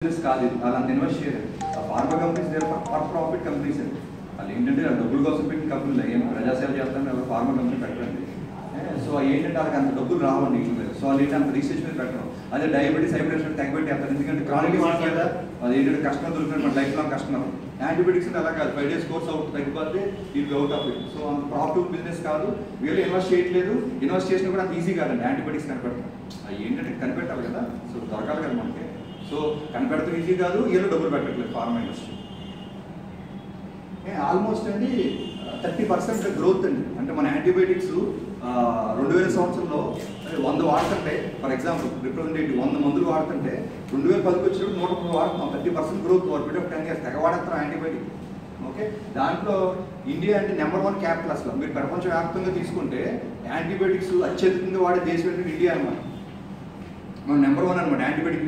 Business కాదు ఇది. అలా అంత ఇన్వెస్ట్ చేయలేదు. ఆ pharma companies they're for profit companies అండి. వాళ్ళు ఏంటంటే డబ్బుల కోసం పెట్టిన కంపెనీలు ఏం ప్రజాసేవ చేస్తాను ఎవరు ఫార్మా కంపెనీ పెట్టండి. సో ఏంటంటే వాళ్ళకి అంత డబ్బులు రావండి వీటి మీద. సో వాళ్ళు ఏంటంటే అంత రీసెర్చ్ మీద పెట్టడం. అదే డయాబెటీస్ హైపర్ టెన్షన్ తగ్గబెట్టి అంటారు. ఎందుకంటే క్రానిక్ డిసీజ్ కదా అది ఏంటంటే కస్టమర్ దొరికినట్టు మన లైఫ్ లాంగ్ కస్టమర్. యాంటీబయాటిక్స్ అంటే అలా కాదు, 5 days కోర్స్ అవుట్ తగ్గిపోతే ఇది అవుట్ ఆఫ్ ఇట్. సో అంత ప్రాఫిట్ బిజినెస్ కాదు. వీళ్ళు ఇన్వెస్ట్ చేయట్లేదు. ఇన్వెస్ట్ చేసినా కూడా అంత ఈజీ కాదండి యాంటీబయాటిక్స్ కనిపెడతాం. అవి ఏంటంటే కనిపెట్టాలి కదా, సో దొరకాలి కదా మనకి. సో కనిపెడతాం ఈజీ కాదు, వీళ్ళు డబ్బులు పెట్టట్లేదు ఫార్మా ఇండస్ట్రీ. ఆల్మోస్ట్ అండి 30% గ్రోత్ అండి. అంటే మన యాంటీబయాటిక్స్ 2000 సంవత్సరంలో 100 వాడుతుంటే, ఫర్ ఎగ్జాంపుల్ రిప్రజెంటేటివ్ 100 మందులు వాడుతుంటే 2010 వచ్చినప్పుడు 130 వాడుతున్నాం. 30% growth over period of 10 years తెగ వాడేస్తాం యాంటీబయాటిక్. ఓకే, దాంట్లో ఇండియా అంటే నెంబర్ 1 క్యాపిటల్. అసలు మీరు ప్రపంచవ్యాప్తంగా తీసుకుంటే యాంటీబయాటిక్స్ అత్యధికంగా వాడే దేశం ఏంటంటే ఇండియా అనమాట. మనం నెంబర్ 1 అనమాట. యాంటీబయాటిక్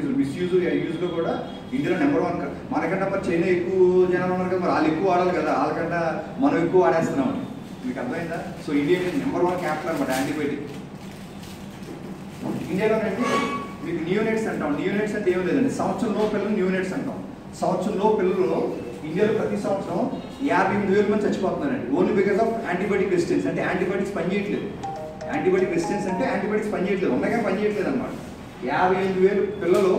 యూజ్లో కూడా ఇండియాలో నెంబర్ 1. మనకంటే మరి చైనా ఎక్కువ జనాలు ఉన్నారు కదా, మరి వాళ్ళు ఎక్కువ వాడాలి కదా, వాళ్ళకంటే మనం ఎక్కువ వాడేస్తున్నాం. మీకు అర్థమైందా? సో ఇండియా నెంబర్ 1 క్యాపిటల్ అనమాట యాంటీబయాటిక్. ఇండియాలోనండి మీకు న్యూనెట్స్ అంటాం. న్యూనెట్స్ అంటే ఏం లేదండి, సంవత్సరంలో పిల్లలు న్యూనెట్స్ అంటాం. సంవత్సరంలో పిల్లలు ఇండియాలో ప్రతి సంవత్సరం 58,000 మంది చచ్చిపోతున్నారండి. Only because of antibiotic resistance. అంటే యాంటీబయాటిక్స్ పనిచేయట్లేదు. యాంటీబయాటిక్ రెసిస్టెన్స్ అంటే యాంటీబయాటిక్స్ పనిచేయట్లేదు, ఉన్నాయి కానీ పనిచేయట్లేదు అనమాట. 58,000 పిల్లలు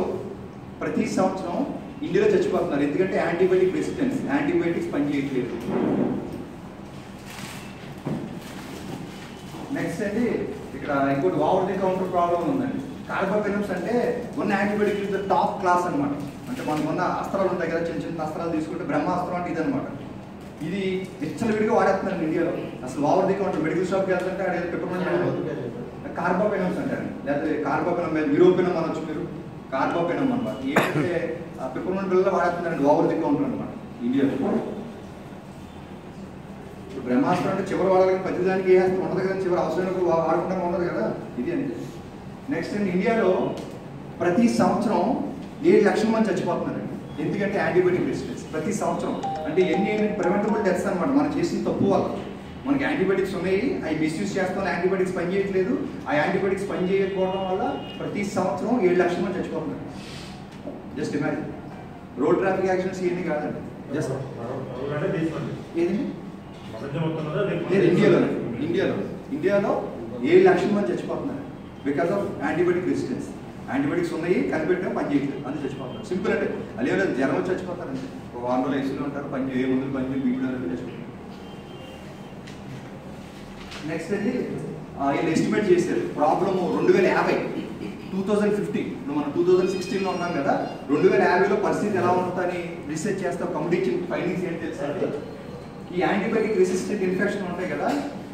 ప్రతి సంవత్సరం ఇండియాలో చచ్చిపోతున్నారు. ఎందుకంటే యాంటీబయాటిక్ రెసిస్టెన్స్, యాంటీబయాటిక్స్ పనిచేయట్లేదు. నెక్స్ట్ అండి ఇక్కడ ఇంకోటి ఓవర్ ది కౌంటర్ ప్రాబ్లం ఉందండి. కార్బోపెనమ్స్ అంటే ఉన్న యాంటీబయాటిక్ టాప్ క్లాస్ అనమాట. అంటే మనకున్న అస్త్రాలు ఉంటాయి కదా, చిన్న చిన్న అస్త్రాలు తీసుకుంటే బ్రహ్మాస్త్రం అంటే ఇది అనమాట. ఇది విచ్చలవిడిగా వాడేస్తున్నారు ఇండియాలో. అసలు ఓవర్ ది కౌంటర్ మెడికల్ షాప్కి వెళ్తుంటే అదే పెట్టుకుని కార్బోపెనమ్స్ అంటారు, లేకపోతే కార్బోపెనమ్ యూరోపెనమ్ అనొచ్చు మీరు. కార్బోపెనమ్ అనమాట ఏంటంటే పెప్పర్మెంట్ బిల్లలో వాడేస్తున్నారండి ఓవర్ ది కౌంటర్ అనమాట ఇండియాలో. ఇప్పుడు బ్రహ్మాస్త్రం అంటే చివరి వాడాలి, ప్రతిదానికి ఏ హస్తం ఉండదు కదా, చివరి అవసరం వాడకుండా ఉండదు కదా, ఇది అంతే. నెక్స్ట్ అండి ఇండియాలో ప్రతి సంవత్సరం 7 లక్షల మంది చచ్చిపోతున్నారండి. ఎందుకంటే యాంటీబయాటిక్ రెసిస్టెన్స్ ప్రతి సంవత్సరం. అంటే ఎన్ని ప్రివెంటబుల్ డెత్స్ అనమాట మనం చేసిన తప్పు వల్ల. మనకి యాంటీబయాటిక్స్ ఉన్నాయి, అవి మిస్యూజ్ చేస్తాం, యాంటీబయాటిక్స్ పని చేయట్లేదు. ఆ యాంటీబయాటిక్స్ పని చేయకపోవడం వల్ల ప్రతి సంవత్సరం 7 లక్షల మంది చచ్చిపోతున్నారు. Just imagine. Road traffic accidents ఇవన్నీ కాదండి, జస్ట్ ఏదండి ఇండియాలో 7 లక్షల మంది చచ్చిపోతున్నారు because of antibiotic resistance. Antibiotics ఉన్నాయి, కనిపెట్టాం, పని చేయట్లేదు, అందుకు చచ్చిపోతున్నారు. సింపుల్ అంటే అదే జ్వరం వచ్చి చచ్చిపోతారండి. ఒక 100 రోజులు ఐసీలో ఉంటారు, ఏ మందులు పని చేసి బీపీ చచ్చిపోతారు. నెక్స్ట్ అండి వీళ్ళు ఎస్టిమేట్ చేశారు ప్రాబ్లమ్ 2050, 2050. ఇప్పుడు మనం 2016లో ఉన్నాం కదా, 2050లో పరిస్థితి ఎలా ఉంటుందని రీసెర్చ్ చేస్తాం. కమిటీ ఫైండింగ్స్ ఏంటి తెలుసా అంటే, ఈ యాంటీబయాటిక్ రెసిస్టెంట్ ఇన్ఫెక్షన్ ఉంటాయి కదా,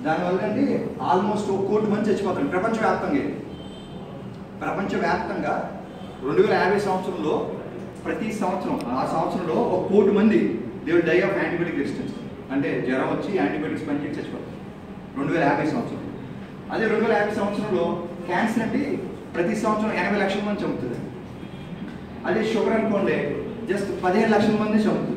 దానివల్ల అండి ఆల్మోస్ట్ 1 కోటి మంది చచ్చిపోతారు ప్రపంచవ్యాప్తంగా. ప్రపంచవ్యాప్తంగా 2050 సంవత్సరంలో ప్రతి సంవత్సరం ఆ సంవత్సరంలో 1 కోటి మంది they will die of antibiotic resistance. అంటే జ్వరం వచ్చి యాంటీబయాటిక్స్ పనిచేసి చచ్చిపోతారు 2050 సంవత్సరం. అదే 2050 సంవత్సరంలో క్యాన్సర్ అంటే ప్రతి సంవత్సరం 80 లక్షల మంది చంపుతుంది. అదే షుగర్ అనుకోండి జస్ట్ 15 లక్షల మంది చంపుతుంది.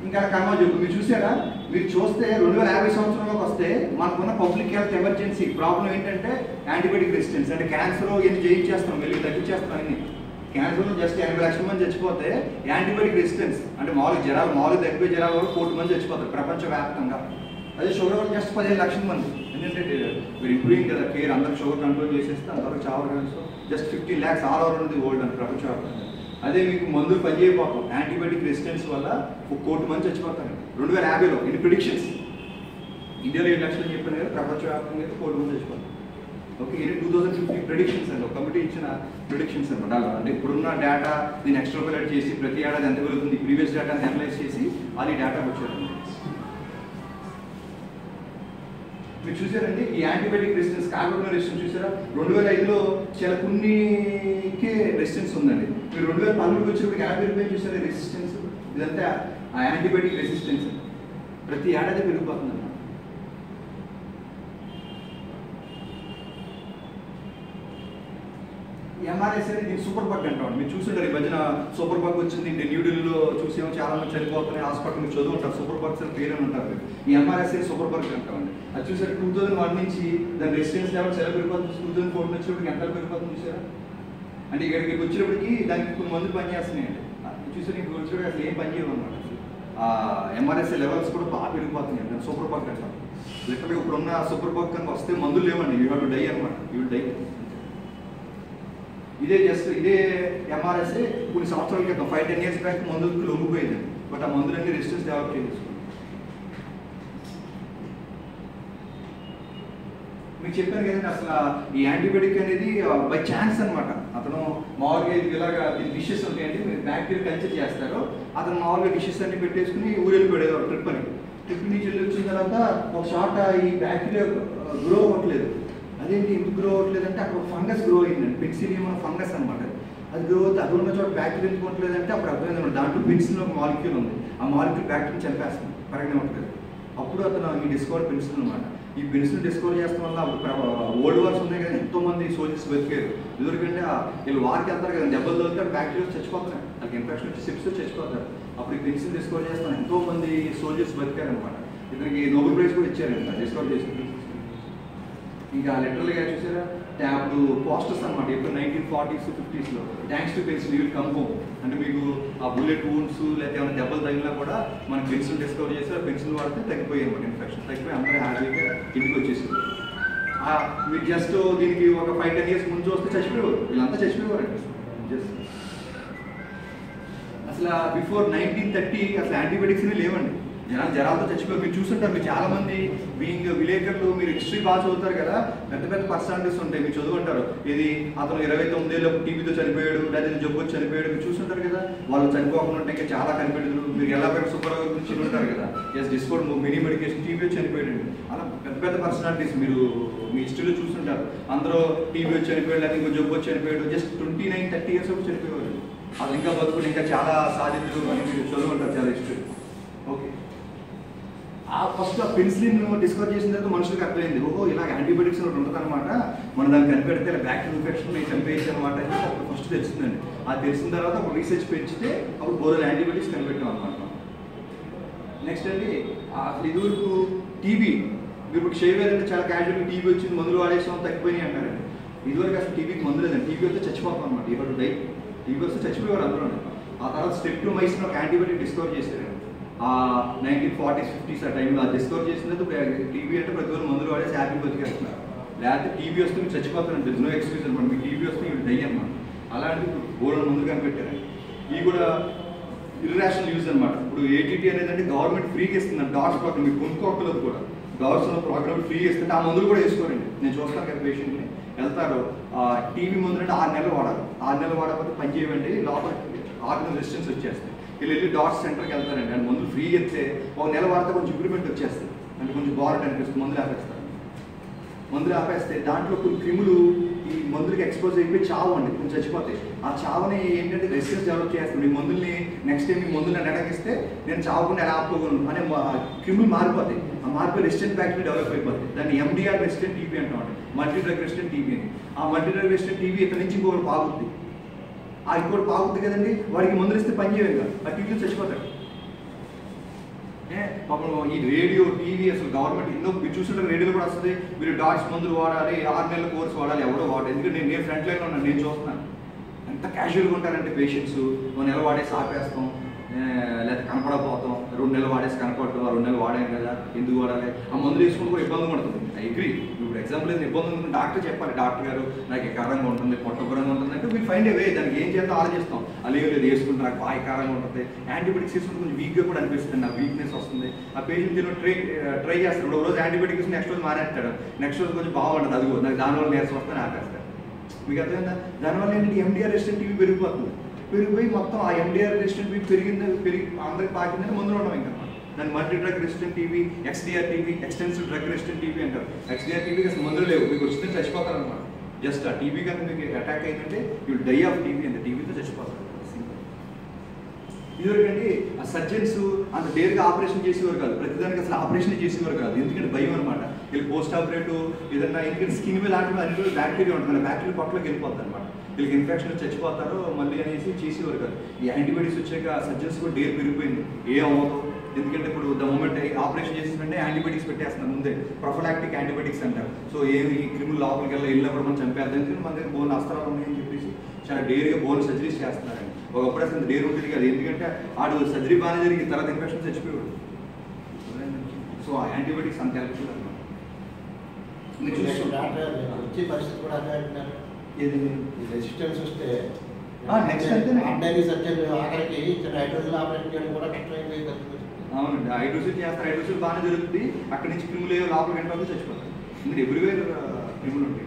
ఇంకా కర్మ చెప్పు మీరు చూసారా? మీరు చూస్తే 2050 సంవత్సరంలోకి వస్తే మనకున్న పబ్లిక్ హెల్త్ ఎమర్జెన్సీ ప్రాబ్లం ఏంటంటే యాంటీబయాటిక్ రెసిస్టెన్స్. అంటే క్యాన్సర్ ఎన్ని జయించేస్తాం, వెళ్ళి తగ్గించేస్తాం అన్ని. క్యాన్సర్లో జస్ట్ 80 లక్షల మంది చచ్చిపోతే యాంటీబయాటిక్ రెసిస్టెన్స్ అంటే మామూలు తగ్గిపోయే జ్వరాలు 1 కోటి మంది చచ్చిపోతారు ప్రపంచవ్యాప్తంగా. అదే షుగర్ వల్ల జస్ట్ 15 లక్షల మంది. ఎందుకంటే మీరు ఇంప్రూవింగ్ కదా కేర్, అందరికి షుగర్ కంట్రోల్ చేసేస్తే అంతవరకు చావరు. జస్ట్ 15 lakhs ఆల్ ఓవర్ ఉంది వరల్డ్ అని ప్రపంచవ్యాప్తంగా. అదే మీకు మందులు పనిచేయకపోతాం, యాంటీబయాటిక్ రెసిస్టెన్స్ వల్ల 1 కోటి మంది చచ్చిపోతారు 2050లో. ఇది ప్రిడిక్షన్స్. ఇండియాలో 7 లక్షలు చెప్పాను కదా, ప్రపంచవ్యాప్తంగా అయితే 1 కోటి మంది చచ్చిపోతారు. ఓకే, ఇది 2050 ప్రిడిక్షన్స్ అండి. ఒక కమిటీ ఇచ్చిన ప్రిడిక్షన్స్ అనమాట. అలా అంటే ఇప్పుడున్న డేటా దీన్ని ఎక్స్ట్రాపులేట్ చేసి ప్రతి ఏడాది ఎంత పెరుగుతుంది, ప్రీవియస్ డేటాని అనలైజ్ చేసి అది డేటా వచ్చారు. మీరు చూసారండి ఈ యాంటీబయాటిక్ రెసిస్టెన్స్, కార్బోపెనమ్ రెసిస్టెన్స్ చూసారా? 2005లో చాలా కొన్నికే రెసిస్టెన్స్ ఉందండి. మీరు 2012 వచ్చినప్పుడు 50 రూపాయలు చూసారా రెసిస్టెన్స్? ఇదంతా ఆ యాంటీబయాటిక్ రెసిస్టెన్స్ ప్రతి ఏడాది పెరిగిపోతుందన్నమాట. ఎంఆర్ఎస్ అనేది దీన్ని సూపర్ బగ్ అంటాం. మీరు చూసుంటారు ఈ మధ్యన సూపర్ బగ్ వచ్చింది న్యూఢిల్లీలో చూసేమో చాలా మంది చనిపోతున్నాయి, హాస్పిటల్ మీరు చదువు ఉంటారు, సూపర్ బగ్స్ అని పేరు అని ఉంటారు. ఈ ఎంఆర్ఎస్ సూపర్ బగ్ అంటామండి. అది చూసారు 2001 నుంచి దాని రెసిస్టెన్స్ లెవెల్స్ ఎలా పెరిగిపోతుంది, 2004 వచ్చినప్పుడు ఎంత పెరిగిపోతుంది చూసారా? అంటే ఇక్కడికి వచ్చినప్పటికి దానికి కొన్ని మందులు పనిచేస్తున్నాయండి. చూసి నీకు వచ్చినప్పుడు అసలు ఏం పని చేయవు అనమాట. ఎంఆర్ఎస్ఏ లెవెల్స్ కూడా బాగా పెరిగిపోతున్నాయి. దాన్ని సూపర్ బగ్ అంటాం. లిటరల్గా ఇప్పుడున్న సూపర్ బగ్ కనుక వస్తే మందులు లేవండి. యూ హ్యావ్ టు డై అనమాట. You will die. ఇదే ఎంఆర్ఎస్ఏ కొన్ని సంవత్సరాల క్రితం 5-10 years బ్యాక్ మందులకు లొంగిపోయింది. బట్ ఆ మందులన్నీ రెసిస్టెన్స్ డెవలప్ చేసేసుకుంది. మీకు చెప్పాను కదండి, అసలు ఈ యాంటీబయాటిక్ అనేది బై ఛాన్స్ అనమాట. అతను మామూలుగా ఇలాగా డిషెస్ ఉంటాయండి, మీరు బ్యాక్టీరియా కల్చర్ చేస్తారు. అతను మామూలుగా డిషెస్ అన్ని పెట్టేసుకుని ఊరెళ్ళిపోయాడు ట్రిప్ నుంచి వెళ్ళి వచ్చిన తర్వాత ఒక షార్ట్ ఈ బ్యాక్టీరియా గ్రో అవ్వట్లేదు. అదేంటి ఎందుకు గ్రో అవ్వట్లేదు అంటే అక్కడ ఫంగస్ గ్రో అయిందండి. పెన్సిలియం అనే ఫంగస్ అనమాట. అది గ్రో అవుతుంది. అది ఉన్న చోట బ్యాక్టీరియా ఎందుకు ఉండలేదంటే అప్పుడు అర్థమైంది అనమాట. దాంట్లో పెన్సిలిన్ ఒక మాలిక్యూల్ ఉంది. ఆ మాలిక్యూల్ బ్యాక్టీరియా చంపేస్తుంది, పరగనే ఉంటుంది. అప్పుడు అతను ఈ డిస్కవర్ పెన్సిలిన్ అనమాట. ఈ పెన్సిలిన్ డిస్కవర్ చేస్తాం వల్ల అప్పుడు ఓల్డ్ వార్స్ ఉన్నాయి కదా, ఎంతోమంది సోల్జర్స్ బతికారు. ఎందుకంటే వీళ్ళు వారికి వెళ్తారు కదా, దెబ్బలు దొరికితే బ్యాక్టీరియా చచ్చిపోతారు, వాళ్ళకి ఇన్ఫెక్షన్ వచ్చి సిప్స్ చచ్చిపోతారు. అప్పుడు ఈ పెన్సిలిన్ డిస్కవర్ చేస్తాం ఎంతోమంది సోల్జర్స్ బతికారు అనమాట. ఇతనికి నోబెల్ ప్రైజ్ కూడా ఇచ్చారంట డిస్కవర్ చేసి. ఇంకా లిటరల్గా చూసారా అప్పుడు పోస్టర్స్ అనమాట. ఇప్పుడు 1940s 50s thanks to penicillin will come home. అంటే మీకు ఆ బుల్లెట్ వూండ్స్ లేకపోతే ఏమైనా దెబ్బలు తగిలినా కూడా మనకి పెన్సిల్ డిస్కవర్ చేసి ఆ పెన్సిల్ వాడితే తగ్గిపోయాయి అనమాట. ఇన్ఫెక్షన్ తగ్గిపోయి అందరూ హ్యాపీగా ఇంటికి వచ్చేసింది. మీరు జస్ట్ దీనికి ఒక 5-10 years ముందు వస్తే చచ్చిపోయేవారు. వీళ్ళంతా చచ్చిపోయేవారండి. జస్ట్ అసలు బిఫోర్ 1930 అసలు యాంటీబయాటిక్స్ లేవండి. జనాలతో చచ్చిపోయి మీరు చూస్తుంటారు. మీరు చాలా మంది బీయింగ్ విలేకరులు, మీరు హిస్టరీ బాగా చదువుతారు కదా, పెద్ద పెద్ద పర్సనాలిటీస్ ఉంటాయి. మీరు చదువుకుంటారు, ఇది అతను 29 ఏళ్ళప్పుడు టీబీతో చనిపోయాడు, లేదా జబ్బు వచ్చి చనిపోయాడు. మీరు చూస్తుంటారు కదా, వాళ్ళు చనిపోకుండా ఉంటే ఇంకా చాలా కనిపెడుతున్నారు. మీరు ఎలా పేరు సూపర్వైజర్ గురించి ఉంటారు కదా, yes discount mini medication TB వచ్చి చనిపోయాడు. అలా పెద్ద పెద్ద పర్సనాలిటీస్ మీరు మీ హిస్టరీలో చూస్తుంటారు. అందరూ టీబీ వచ్చి చనిపోయాడు, లేదా ఇంకో జబ్బు వచ్చి చనిపోయాడు. జస్ట్ 29-30 years అప్పుడు చనిపోయేవారు. అది ఇంకా బతుకుని ఇంకా చాలా సాధించు అని మీరు చదువుకుంటారు చాలా హిస్టరీ. ఓకే, ఫస్ట్ ఆ పెన్సిలిన్ డిస్కవర్ చేసిన తర్వాత మనుషులకు అర్థమైంది, ఓహో ఇలా యాంటీబయాటిక్స్ ఉంటుంది అనమాట, మనం దాన్ని కనిపెడితే బ్యాక్టీరియల్ ఇన్ఫెక్షన్ చంపేయచ్చు అనమాట అని అప్పుడు ఫస్ట్ తెలిసిందండి. అది తెలిసిన తర్వాత ఒక రీసెర్చ్ పెంచితే అప్పుడు బోర్డు యాంటీబయాటిక్స్ కనిపెట్టాం అనమాట. నెక్స్ట్ అండి అసలు ఇదివరకు టీబీ, మీరు ఇప్పుడు షేవ్ ఏదంటే చాలా క్యాజువల్గా టీబీ వచ్చింది, మందులు వాడేసాం తగ్గిపోయినాయి అంటారండి. ఇదివరకు అసలు టీబీకి మందు లేదండి. టీబీ వస్తే చచ్చిపోతాం అనమాట. ఇప్పుడు డై టీబీ వస్తే చచ్చిపోయేవారు అందరూ. ఆ తర్వాత స్ట్రెప్టోమైసిన్ ఒక యాంటీబయాటిక్ డిస్కవర్ చేశారండి. 1940s 50s ఆ టైంలో అది డిస్కవర్ చేసినది. టీబీ అంటే ప్రతి ఒక్కరు మందులు వాడేసి హ్యాపీ బతికేస్తున్నారు. లేకపోతే టీబీ వస్తే మీరు చచ్చిపోతారండి. నో ఎక్స్క్యూజ్ అనమాట. మీకు టీబీ వస్తే మీరు డై అనమాట. అలాంటి బోర్డు మందులు కనిపెట్టారు. ఇవి కూడా ఇర్రేషనల్ యూజ్ అనమాట. ఇప్పుడు ఏటీటీ అనేది అంటే గవర్నమెంట్ ఫ్రీగా ఇస్తుంది. డాట్స్ ప్రోగ్రామ్ మీకు కొనుక్కోకలేదు కూడా. డాట్స్ ప్రోగ్రామ్ ఫ్రీగా ఇస్తుంటే ఆ మందులు కూడా వేసుకోరండి. నేను చూస్తాను కదా పేషెంట్ని వెళ్తారు, టీబీ మందులు అంటే 6 నెలలు వాడాలి. 6 నెలలు వాడకపోతే పని చేయమండి, లోపల ఆర్గన్ రెసిస్టెన్స్ వచ్చేస్తాయి. వీళ్ళు వెళ్ళి డాట్స్ సెంటర్కి వెళ్తారండి. అండ్ మందులు ఫ్రీ ఇస్తే ఒక నెల వాడితే కొంచెం ఇంప్రూవ్మెంట్ వచ్చేస్తుంది. అంటే కొంచెం బాగుంటుంది అనిపిస్తుంది. మందులు ఆపేస్తారు. మందులు ఆపేస్తే దాంట్లో కొన్ని క్రిములు ఈ మందులకి ఎక్స్పోజ్ అయిపోయి చావు అండి, కొంచెం చచ్చిపోతాయి. ఆ చావుని ఏంటంటే రెసిస్టెన్స్ డెవలప్ చేస్తుంది. ఈ మందుల్ని నెక్స్ట్ టైం ఈ మందుల్ని అడగిస్తే నేను చావకుండా ఎలా ఆపుకోగలను అనే క్రిములు మారిపోతాయి. ఆ మారిపోయి రెసిస్టెంట్ బ్యాక్టీరియా డెవలప్ అయిపోతాయి. దాన్ని ఎండిఆర్ రెసిస్టెంట్ టీబీ అంటామండి. మల్టీ డ్రగ్ రెసిస్టెంట్ టీబీ అని. ఆ మల్టీ డ్రగ్ రెసిస్టెంట్ టీబీ ఇక్కడ నుంచి ఇంకొకటి పాగుద్ది. ఆ ఇంకోటి పాగుద్ది కదండి, వాడికి మందులు ఇస్తే పని చేయలేదు కదా, ఆ టీబీలో చచ్చిపోతాడు. పాపం ఈ రేడియో టీవీ అసలు గవర్నమెంట్ ఎన్నో మీరు చూస్తుంటే రేడియోలో కూడా వస్తుంది, మీరు డాట్స్ మందులు వాడాలి, 6 నెలల కోర్స్ వాడాలి, ఎవడో వాడాలి. ఎందుకంటే నేను ఫ్రంట్ లైన్లో ఉన్నాను, నేను చూస్తున్నాను ఎంత క్యాజువల్గా ఉంటారంటే పేషెంట్స్. 1 నెల వాడేసి ఆపేస్తాం, లేకపోతే కనపడకపోతాం. 2 నెలలు వాడేసి కనపడటం, 2 నెలలు వాడాం కదా ఎందుకు వాడాలి, ఆ మందులు వేసుకుని కూడా ఇబ్బంది పడుతుంది. I agree. ఇప్పుడు ఎగ్జాంపుల్ ఏదైనా ఇబ్బంది ఉంటుంది, డాక్టర్ చెప్పాలి, డాక్టర్ గారు నాకు కారంగా ఉంటుంది, పొట్టపురంగా ఉంటుంది అంటే మీరు ఫైండ్ ఏ వే, దానికి ఏం చేద్దాం ఆలోచిస్తాం. అలాగే లేదు వేసుకుంటే నాకు బాగా కారంగా ఉంటుంది, యాంటీబయాటిక్స్ వేసుకుంటే కొంచెం వీక్గా కూడా అనిపిస్తుంది, నాకు వీక్నెస్ వస్తుంది. ఆ పేషెంట్ ట్రై చేస్తాడు, ఒక రోజు యాంటీబయాటిక్స్ నెక్స్ట్ రోజు మానేస్తాడు, నెక్స్ట్ రోజు కొంచెం బాగుంటుంది, అదిగో నాకు దానివల్ల నీరసం వస్తే ఆపేస్తాడు. మీకు అర్థమైందా? దానివల్ల ఏంటంటే ఎండిఆర్ రెసిస్టెంట్ టీబీ పెరిగిపోతుంది. పెరిగిపోయి మొత్తం ఆ ఎండిఆర్ రెసిస్టెంట్ టీబీ పెరిగి అందరికి పాకిందని మందులు ఉండవు ఇంకా. దాన్ని multi drug resistant TB, XDR TB, extensive drug resistant TB అంటారు. ఎక్స్డిఆర్ టీబీకి అసలు మందులు లేవు, మీకు వచ్చింది చచ్చిపోతారు అనమాట. జస్ట్ ఆ టీబీ కనుక మీకు అటాక్ అయిందంటే యూ డై ఆఫ్ టీబీ, అంత టీబీతో చచ్చిపోతారు. ఇదివరకండి ఆ సర్జన్స్ అంత డేర్గా ఆపరేషన్ చేసేవారు కాదు, ప్రతిదానికి అసలు ఆపరేషన్ చేసేవారు కాదు. ఎందుకంటే భయం అనమాట. వీళ్ళు పోస్ట్ ఆపరేటివ్ ఏదన్నా, ఎందుకంటే స్కిన్ మీద లాంటి అన్ని బ్యాక్టీరియా ఉంటుంది, బ్యాక్టీరియా పొట్టలోకి వెళ్ళిపోతుంది అనమాట. వీళ్ళకి ఇన్ఫెక్షన్ చచ్చిపోతారు మళ్ళీ అనేసి చేసేవారు కాదు. ఈ యాంటీబయాటిక్స్ వచ్చాక సర్జన్స్ కూడా డేర్ పెరిగిపోయింది, ఏమవుతాం. ఎందుకంటే ఇప్పుడు ద మూమెంట్ ఆపరేషన్ చేసిందంటే యాంటీబయాటిక్స్ పెట్టేస్తున్నారు ముందే, ప్రొఫిలాక్టిక్ యాంటీబయాటిక్స్ అంటారు. సో ఏమి క్రిములు లోపలికి వెళ్ళినప్పుడు మనం చంపేద్దాం, ఎందుకంటే మన దగ్గర బోన్ అస్త్రాలు ఉన్నాయని చెప్పేసి చాలా డేర్గా బోన్ సర్జరీస్ చేస్తున్నారండి. ఒకప్పుడు అసలు డేర్ ఉంటుంది కదా, ఎందుకంటే ఆడు సర్జరీ బాగానే జరిగి తర్వాత ఇన్ఫెక్షన్ చచ్చిపోయాడు. సో ఆ యాంటీబయాటిక్స్ అంత హెల్ప్ఫుల్ అనమాట. వచ్చే పరిస్థితి కూడా అదే అంటున్నారు. ఏది రెసిస్టెన్స్ వస్తే నెక్స్ట్ అంటే సర్జరీ ఆఖరికి హైడ్రోజన్ ఆపరేషన్ చేయడం కూడా కష్టమైపోయింది. అవునండి, హైడ్రోసిల్ చేస్తారు, హైడ్రోసిల్ బాగానే జరుగుతుంది, అక్కడి నుంచి క్రిములు లోపల గంట వరకు చచ్చిపోతారు. మీరు ఎవ్రీవేర్ క్రిములు ఉంటాయి.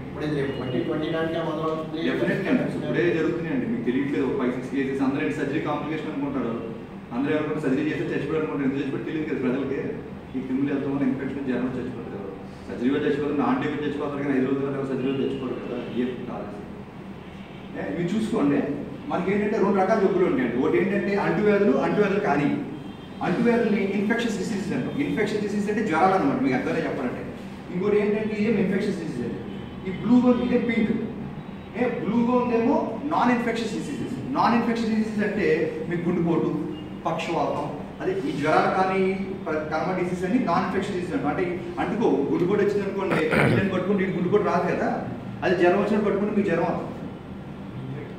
డెఫినెట్లీ అండి, ఇప్పుడే జరుగుతున్నాయండి, మీకు తెలియట్లేదు. 5-6 కేసెస్ అందరూ సర్జరీ కాంప్లికేషన్ అనుకుంటారు, అందరూ ఎవరికైనా సర్జరీ చేస్తే చచ్చిపోయారు అనుకుంటారు. ఎందుకు చచ్చిపోయి తెలియదు కదా ప్రజలకి. ఈ క్రిములు వెళ్తాం వల్ల ఇన్ఫెక్షన్ జ్వరం చచ్చిపోతారు కదా, సర్జరీలో చచ్చిపోతారు, నాన్ టీబీ చచ్చిపోతారు, కానీ 5 రోజుల సర్జరీలో చచ్చిపోరు కదా. ఏం కాదు. ఇవి చూసుకోండి, మనకి ఏంటంటే 2 రకాల జబ్బులు ఉంటాయండి. ఒకటి ఏంటంటే అంటువ్యాధులు కానీ అంటువ్యాధుల్ని ఇన్ఫెక్షన్స్ డిసీజెస్ అంటాం. ఇన్ఫెక్షన్ డిసీజ్ అంటే జ్వరాలు అనమాట, మీకు అర్థమే చెప్పాలంటే. ఇంకోటి ఏంటంటే ఏం ఇన్ఫెక్షన్స్ డిసీజ్ అంటే ఈ బ్లూ గోన్, ఇదే పింక్. బ్లూ గోన్ ఏమో non infections diseases. Non infections diseases అంటే మీకు గుండెపోటు, పక్షవాతం, అదే ఈ జ్వరాలు కానీ కర్మ డిసీజ్ అని నాన్ ఇన్ఫెక్షన్ డిసీజ్ అంటాం. అంటే అంటుకో గుండెపోటు వచ్చింది అనుకోండి, నేను పట్టుకుంటే ఇటు గుండెపోటు రాదు కదా, అది జ్వరం వచ్చినట్టు పట్టుకుంటే మీకు జ్వరం అవుతుంది.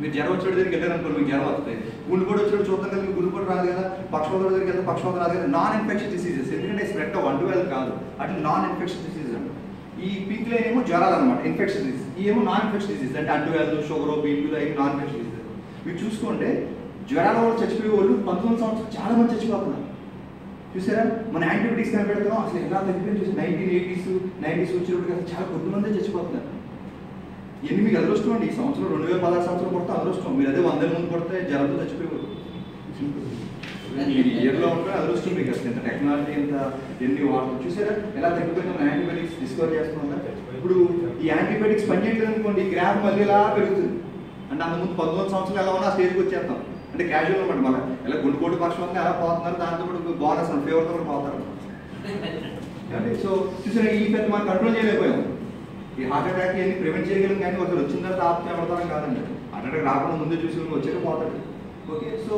మీరు జ్వరం వచ్చేటి దగ్గరికి వెళ్ళారనుకోండి మీకు జ్వరం వస్తుంది. గుండెపోటు వచ్చినట్టు చూద్దాం కదా, మీకు గుండెపోటు రాదు కదా, పక్షవాతం దగ్గరికి వెళ్తే పక్షవాతం రాదు కదా. నాన్ ఇన్ఫెక్షన్ డిసీజెస్, ఎందుకంటే స్ప్రెడ్ అంటువ్యాధి కాదు, అటు నాన్ ఇన్ఫెక్షన్ డిసీజ్ అంట. ఈ పింక్ లైన్ ఏమో జ్వరాలు అనమాట, ఇన్ఫెక్షన్ డిసీజ్. ఈ ఏమో నాన్ ఇన్ఫెక్షన్ డిసీజ్, అంటే అంటువ్యాధులు, షుగర్, బీపీలు అవి నాన్ ఇన్ఫెక్షన్ డిసీజ్. మీరు చూసుకోండి, జ్వరాల వల్ల చచ్చిపోయే వాళ్ళు 19 సంవత్సరాలు చాలా మంది చచ్చిపోతున్నారు. చూసారా, మన యాంటీబయాటిక్స్ కనిపెడతాం అసలు ఎలా తగ్గిపోయింది చూసి 1980s 90s వచ్చినప్పుడు అసలు చాలా కొద్ది మంది చచ్చిపోతున్నారు. ఎన్ని మీకు అదృష్టం అండి, ఈ సంవత్సరం 2016 సంవత్సరం కొడితే అదృష్టం. మీరు అదే 100 మంది కొడితే జ్వరంతో చచ్చిపోయేవారు. మీరు ఇయర్లో ఉంటే అదృష్టం మీకు అసలు. ఇంత టెక్నాలజీ, ఇంత ఎన్ని వాడతాం చూసారా ఎలా తగ్గిపోయిన మన యాంటీబయాటిక్స్ డిస్కవర్ చేస్తుందా. ఇప్పుడు ఈ యాంటీబయాటిక్స్ పనిచేయట్లేదు అనుకోండి, ఈ గ్రాఫ్ మళ్ళీ ఇలా పెరుగుతుంది. అంటే అంతకుముందు 19 సంవత్సరాలు ఎలా ఉన్నా ఆ స్టేజ్కి వచ్చేస్తాం. అంటే క్యాజువల్ అనమాట, మళ్ళీ ఇలా గుండెపోటు పక్షవాతం ఎలా పోతున్నారు, దాంతో కూడా బోనస్ ఫేవర్తో కూడా పోతారు. సో చూసారా, ఈ పెద్ద మనం కంట్రోల్ చేయలేకపోయాం. ఈ హార్ట్ అటాక్ అన్ని ప్రివెంట్ చేయగలం, కానీ ఒకరు వచ్చిన తర్వాత ఆప్తే పడతాం కాదండి. హార్ట్ అటాక్ రాకుండా ముందే చూసి వచ్చాక పోతాడు. ఓకే, సో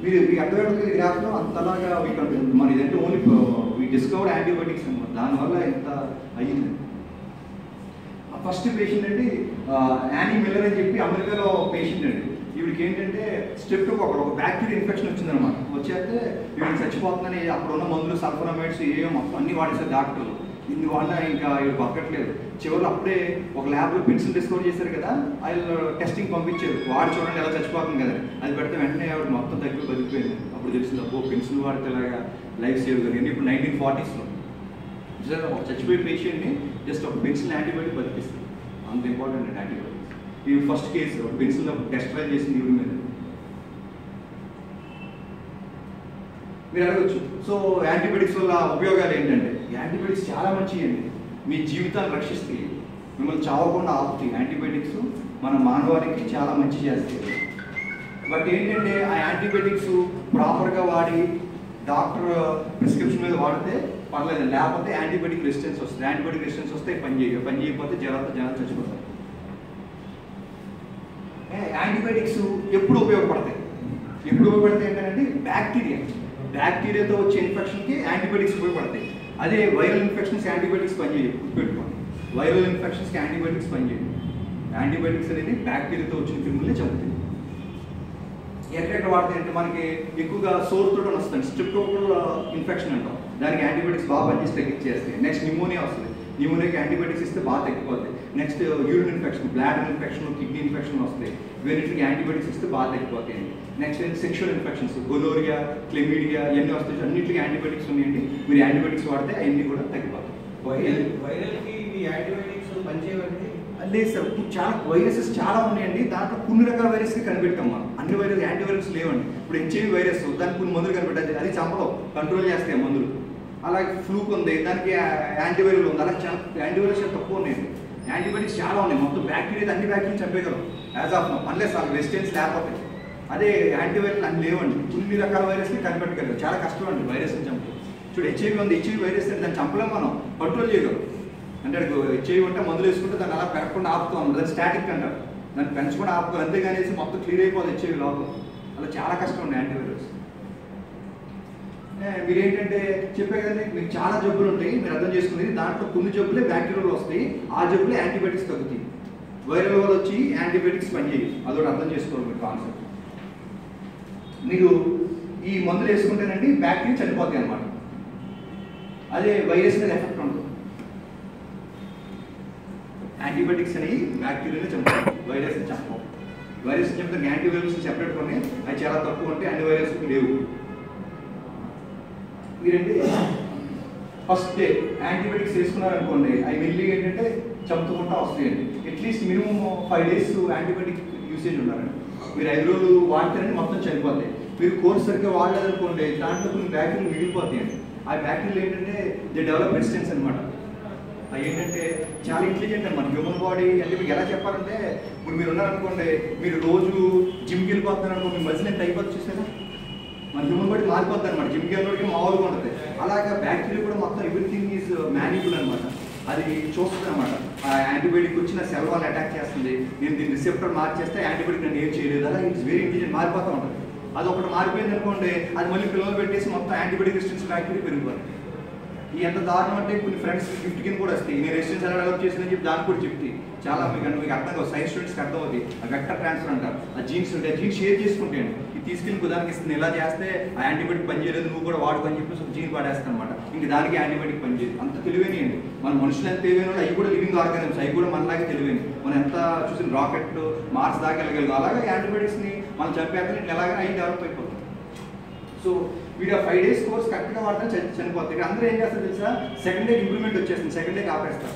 మీరు అర్థమవుతుంది గ్రాఫ్లో అంతలాగా మన ఇదంటే ఓన్లీ వీ డిస్కవర్డ్ యాంటీబయాటిక్స్ అనమాట, దానివల్ల ఎంత అయ్యింది. ఫస్ట్ పేషెంట్ అండి యానీ మిల్లర్ అని చెప్పి అమెరికాలో పేషెంట్ అండి. వీడికి ఏంటంటే స్ట్రెప్టోకాకల్ ఒక బ్యాక్టీరియా ఇన్ఫెక్షన్ వచ్చిందనమాట. వచ్చేస్తే వీడికి చచ్చిపోతుందని అక్కడ ఉన్న మందులు, సల్ఫోనమైడ్స్ ఏమో మొత్తం అన్ని వాడేసారు డాక్టర్లు. ఇన్ని వాడినా ఇంకా వీడు బతకట్లేదు. చివరిలో అప్పుడే ఒక ల్యాబ్లో పెన్సిల్ డిస్కవర్ చేశారు కదా, వాళ్ళు టెస్టింగ్ పంపించారు, వాడు చూడండి ఎలా చచ్చిపోతుంది కదా, అది పెడితే వెంటనే ఆవిడ మొత్తం తగ్గి బతికిపోయింది. అప్పుడు తెలిసింది అబ్బో పెన్సిల్ వాడితే ఇలాగా లైఫ్ సేవ్ కలిగింది. ఇప్పుడు 1940sలో ఒక చచ్చిపోయే పేషెంట్ని జస్ట్ ఒక పెన్సిల్ యాంటీబయాటిక్ బతికిస్తుంది. అంత ఇంపార్టెంట్ అండి యాంటీబయాటిక్స్. ఈ first case pencil test try చేసింది ఈవిడ మీద. మీరు అడగచ్చు, సో యాంటీబయాటిక్స్ వల్ల ఉపయోగాలు ఏంటంటే యాంటీబయాటిక్స్ చాలా మంచివి అండి, మీ జీవితాన్ని రక్షిస్తాయి, మిమ్మల్ని చావకుండా ఆపుతాయి. యాంటీబయాటిక్స్ మన మానవానికి చాలా మంచి చేస్తాయి. బట్ ఏంటంటే ఆ యాంటీబయాటిక్స్ ప్రాపర్గా వాడి డాక్టర్ ప్రిస్క్రిప్షన్ మీద వాడితే పర్లేదు, లేకపోతే యాంటీబయాటిక్ రెసిస్టెన్స్ వస్తుంది. యాంటీబయాటిక్ రెసిస్టెన్స్ వస్తే పని చేయకపోతే జనాలు చచ్చిపోతారు. యాంటీబయాటిక్స్ ఎప్పుడు ఉపయోగపడతాయి ఏంటంటే బ్యాక్టీరియాతో వచ్చే ఇన్ఫెక్షన్కి యాంటీబయాటిక్స్ ఉపయోగపడతాయి. అదే వైరల్ ఇన్ఫెక్షన్స్ యాంటీబయాటిక్స్ పనిచేయవు, గుర్తుపెట్టుకోండి. వైరల్ ఇన్ఫెక్షన్స్కి యాంటీబయాటిక్స్ పనిచేయవు. యాంటీబయాటిక్స్ అనేది బ్యాక్టీరియాతో వచ్చిన క్రిముల్ని చంపుతాయి. ఎక్కడెక్కడ వాడతాయి అంటే మనకి ఎక్కువగా సోర్ తోటి వస్తుంది, స్ట్రెప్టోకాకల్ ఇన్ఫెక్షన్ అంటాం, దానికి యాంటీబయాటిక్స్ బాగా పనిచేసి తగ్గించేస్తాయి. నెక్స్ట్ న్యూమోనియా వస్తుంది, న్యూమోనియాకి యాంటీబయాటిక్స్ ఇస్తే బాగా తగ్గిపోతాయి. Next urine infection, bladder infection, kidney infection వస్తాయి, వీటికి యాంటీబయాటిక్స్ ఇస్తే బాగా తగ్గిపోతాయండి. Next sexual infections, gonorrhoea, chlamydia ఇవన్నీ వస్తాయి, అన్నింటికి యాంటీబయాటిక్స్ ఉన్నాయండి. మీరు యాంటీబయాటిక్స్ వాడితే అవన్నీ కూడా తగ్గిపోతాయి. వైరల్కి యాంటీబయాటిక్స్ పనిచేయవండి లేదు సార్, చాలా వైరసెస్ చాలా ఉన్నాయండి. దాంట్లో కొన్ని రకాల వైరస్కి కనిపెట్టాం మనం, అన్ని వైరస్ యాంటీవైరస్ లేవండి. ఇప్పుడు హెచ్ఐవి వైరస్, దానికి కొన్ని మందులు కనిపెట్టాలి, అది చంపడం కంట్రోల్ చేస్తాయి మందులు. అలాగే ఫ్లూక్ ఉంది, దానికి యాంటీవైరల్ ఉంది, అలా చాలా యాంటీవైరస్ చాలా తక్కువ ఉన్నాయండి. యాంటీబయాటిక్స్ చాలా ఉన్నాయి, మొత్తం బ్యాక్టీరియా అన్ని బ్యాక్టీరియా చంపేయగలం యాజ్ ఆఫ్ నో, అన్లెస్ వాళ్ళకి రెసిస్టెన్స్ లేకపోతే. అదే యాంటీవైరల్ అన్ని లేవండి, కొన్ని రకాల వైరస్ని కనిపెట్టగలరు, చాలా కష్టం అండి వైరస్ని చంపడం. చూడు హెచ్ఐవి ఉంది, హెచ్ఐవి వైరస్ అంటే దాన్ని చంపలేం, మనం కంట్రోల్ చేయగలం. అంటే హెచ్ఐవి ఉంటే మందులు వేసుకుంటే దాన్ని అలా పెరగకుండా ఆపుతాం, దాన్ని స్టాటిక్ అంటారు, దాన్ని పెంచకుండా ఆపుతాం, అంతేగానేసి మొత్తం క్లియర్ అయిపోతుంది హెచ్ఐవి లోపల. అలా చాలా కష్టం ఉంది యాంటీవైరస్. మీరేంటంటే చెప్పే కదండి, మీకు చాలా జబ్బులు ఉంటాయి, మీరు అర్థం చేసుకునేది దాంట్లో కొన్ని జబ్బులే బ్యాక్టీరియాలు వస్తాయి, ఆ జబ్బులే యాంటీబయాటిక్స్ తగ్గుతాయి. వైరల్ వల్ల వచ్చి యాంటీబయాటిక్స్ పనిచేయవు. అదొకటి అర్థం చేసుకోవాలి మీరు కాన్సెప్ట్. మీరు ఈ మందులు వేసుకుంటేనండి బ్యాక్టీరియా చనిపోతాయి అన్నమాట. అదే వైరస్ మీద ఎఫెక్ట్ ఉండదు. యాంటీబయాటిక్స్ అనేవి బ్యాక్టీరియాని చంపుతాయి, వైరస్ని చంపవు. వైరస్ని చంపితే యాంటీవైరల్స్ సెపరేట్ కొన్ని అవి చాలా తక్కువ ఉంటాయి, అన్ని వైరస్కి లేవు. మీరంటే ఫస్ట్ డే యాంటీబయాటిక్స్ వేసుకున్నారనుకోండి, అవి మెల్లి ఏంటంటే చంపుకుంటా వస్తాయండి. At least minimum 5 days antibiotic usage ఉండాలండి. మీరు 5 రోజులు వాడితేనే మొత్తం చనిపోతాయి. మీరు కోర్స్ సరిగ్గా వాడలేదనుకోండి, దాంట్లో కొన్ని బ్యాక్టీరియలు మిగిలిపోతాయండి. ఆ బ్యాక్టీరియలు ఏంటంటే దే డెవలప్ రెసిస్టెన్స్ అనమాట. అవి ఏంటంటే చాలా ఇంటెలిజెంట్ అనమాట. హ్యూమన్ బాడీ అంటే మీకు ఎలా చెప్పాలంటే, ఇప్పుడు మీరు ఉన్నారనుకోండి, మీరు రోజు జిమ్కి వెళ్ళిపోతున్నారు అనుకో, మీ మజిల్ ఎంత అయిపోతుంది చూసారా? మన హ్యూమన్ బాడీ మారిపోతుంది అనమాట. జిమ్కి వెళ్ళడానికి మామూలుగా ఉంటుంది. అలాగా బ్యాక్టీరియా కూడా మొత్తం ఎవ్రీథింగ్ ఈజ్ మేనేజబుల్ అనమాట. అది చూస్తుంది అనమాట. ఆ యాంటీబయాటిక్ వచ్చిన సెల్ వాళ్ళని అటాక్ చేస్తుంది, నేను దీన్ని రిసెప్టర్ మార్చేస్తే యాంటీబయాటిక్ నన్ను ఏం చేయలేదు. అలా ఇట్స్ వెరీ ఇంటెలిజెంట్, మారిపోతూ ఉంటుంది. అది ఒకటి మారిపోయింది అనుకోండి, అది మళ్ళీ పిల్లలు పెట్టేసి మొత్తం యాంటీబయాటిక్ రెసిస్టెన్స్ బ్యాక్టీరియా పెరిగిపోతుంది. ఈ ఎంత దారుణం అంటే కొన్ని ఫ్రెండ్స్ గిఫ్ట్ కింద కూడా వస్తాయి, నేను రెసిస్టెన్స్ ఎలా డెవలప్ చేసిందని చెప్పి దాన్ని కూడా చెప్తే చాలా మీకు అర్థం కాదు. సైన్స్ స్టూడెంట్స్కి అర్థం అవుతుంది. ఆ వెక్టర్ ట్రాన్స్ఫర్ అంటారు. ఆ జీన్స్ ఉంటాయి, ఆ జీన్స్ షేర్ చేసుకుంటాయండి. ఇది తీసుకెళ్ళి దానికి ఇస్తుంది, ఇలా చేస్తే ఆ యాంటీబయాటిక్ పనిచేయలేదు, నువ్వు కూడా వాడు అని చెప్పి ఒక జీన్ పాడేస్తాను అనమాట. ఇంక దానికి యాంటీబయాటిక్ పనిచేయదు. అంత తెలివైనయండి. మన మనుషులు ఎంత తెలివైన అవి కూడా లివింగ్ ఆర్గానిజమ్స్, అవి కూడా మనలాగే తెలివైనవి. మనం ఎంత చూసిన రాకెట్ మార్స్ దాకా వెళ్ళగలం, అలాగే యాంటీబయాటిక్స్ని మనం చంపేస్తే ఇట్లా ఎలాగైనా అవి డెవలప్ అయిపోతుంది. సో వీడు 5 days కోర్స్ కరెక్ట్గా వాడితే చనిపోతాయి. ఇక్కడ అందరూ ఏం చేస్తారు తెలుసా, సెకండ్ డేకి ఇంప్రూవ్మెంట్ వచ్చేస్తుంది, సెకండ్ డేకి ఆపేస్తారు.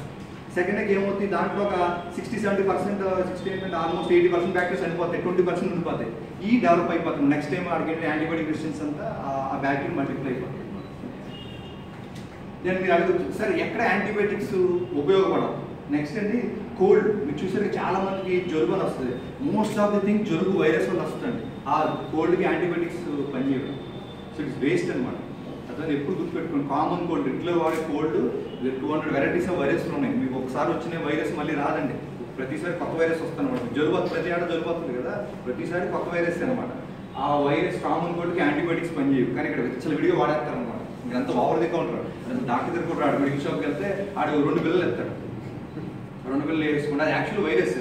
సెకండ్ డేకి ఏమవుతుంది, దాంట్లో ఒక 60-70%, 60% ఆల్మోస్ట్ 80% బ్యాక్టీరియా చనిపోతాయి, 20% ఉండిపోతాయి. ఈ డెవలప్ అయిపోతుంది. నెక్స్ట్ టైం అడిగే యాంటీబయాటిక్ రెసిస్టెన్స్ అంతా ఆ బ్యాక్టీరియా మల్టిప్లై అయిపోతుంది. నేను మీరు అడగచ్చు, సరే ఎక్కడ యాంటీబయాటిక్స్ ఉపయోగపడవు? నెక్స్ట్ అండి కోల్డ్. మీరు చూసారు చాలా మందికి జలుబు అని వస్తుంది. మోస్ట్ ఆఫ్ ది థింగ్ జలుబు వైరస్ వల్ల వస్తుంది. ఆ కోల్డ్కి యాంటీబయాటిక్స్ పనిచేయడం. సో ఇట్స్ వేస్ట్ అనమాట. అతను ఎప్పుడు గుర్తుపెట్టుకోండి, కామన్ కోల్డ్ రెగ్యులర్ వాడే కోల్డ్ 200 వెరైటీస్ ఆఫ్ వైరస్లు ఉన్నాయి. మీకు ఒకసారి వచ్చిన వైరస్ మళ్ళీ రాదండి, ప్రతిసారి కొత్త వైరస్ వస్తుంది అనమాట. జలుబు ప్రతి ఏడా జలుబు వస్తుంది కదా, ప్రతిసారి కొత్త వైరస్ అనమాట. ఆ వైరస్ కామన్ కోల్డ్కి యాంటీబయాటిక్స్ పనిచేయవు, కానీ ఇక్కడ చాలా విడిగా వాడేస్తారనమాట. ఇంకంతా ఓవర్ ది కౌంటర్. డాక్టర్ దగ్గర కూడా రాడు, మెడికల్ షాప్కి వెళ్తే ఆడు 2 పిల్లలు ఎత్తాడు, 2 పిల్లలు వేసుకుంటే అది యాక్చువల్ వైరస్.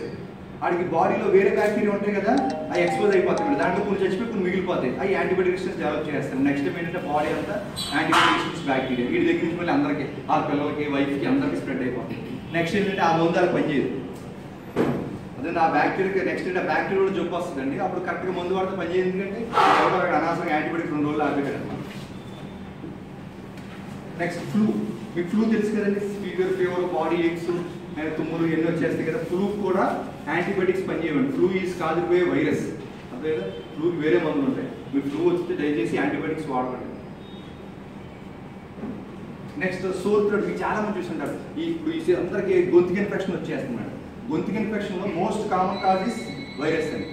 వాడికి బాడీలో వేరే బ్యాక్టీరియా ఉంటాయి కదా, అవి ఎక్స్పోజ్ అయిపోతాయి. దాంట్లో కొన్ని చచ్చిపోయి కొన్ని మిగిలిపోతాయి. అవి యాంటీబయాటిక్ రెసిస్టెన్స్ డెవలప్ చేస్తాం. నెక్స్ట్ టైం ఏంటంటే బాడీ అంతా యాంటీబయాటిక్ రెసిస్టెన్స్ బ్యాక్టీరియా వీడి దగ్గర నుంచి మళ్ళీ అందరికీ, ఆ పిల్లలకి వైఫ్కి అందరికీ స్ప్రెడ్ అయిపోతుంది. నెక్స్ట్ ఏంటంటే ఆ మందు అది పనిచేయదు. అదే ఆ బ్యాక్టీరియా నెక్స్ట్ ఏంటంటే ఆ బ్యాక్టీరియా కూడా జబ్బు వస్తుందండి. అప్పుడు కరెక్ట్గా మందు వాడితే పనిచేయదు, ఎందుకంటే అక్కడ అనవసరంగా యాంటీబయాటిక్ 2 రోజులు ఆపేటారు అనమాట. Next flu. మీకు ఫ్లూ తెలుసు కదండి, ఫీవర్, బాడీ ఏక్స్, తుమ్ములు ఎన్ని వచ్చేస్తాయి కదా. ఫ్లూ కూడా యాంటీబయాటిక్స్ పనిచేయవండి. Flu is caused by virus. అదే కదా, ఫ్లూకి వేరే మందులు ఉంటాయి. మీరు ఫ్లూ వస్తే దయచేసి యాంటీబయాటిక్స్ వాడకండి. Next sore throat. మీకు చాలా మంది చూస్తుంటారు, ఇప్పుడు అందరికీ గొంతుకి ఇన్ఫెక్షన్ వచ్చేస్తున్నాడు. గొంతుకి ఇన్ఫెక్షన్లో most common cause is virus అని.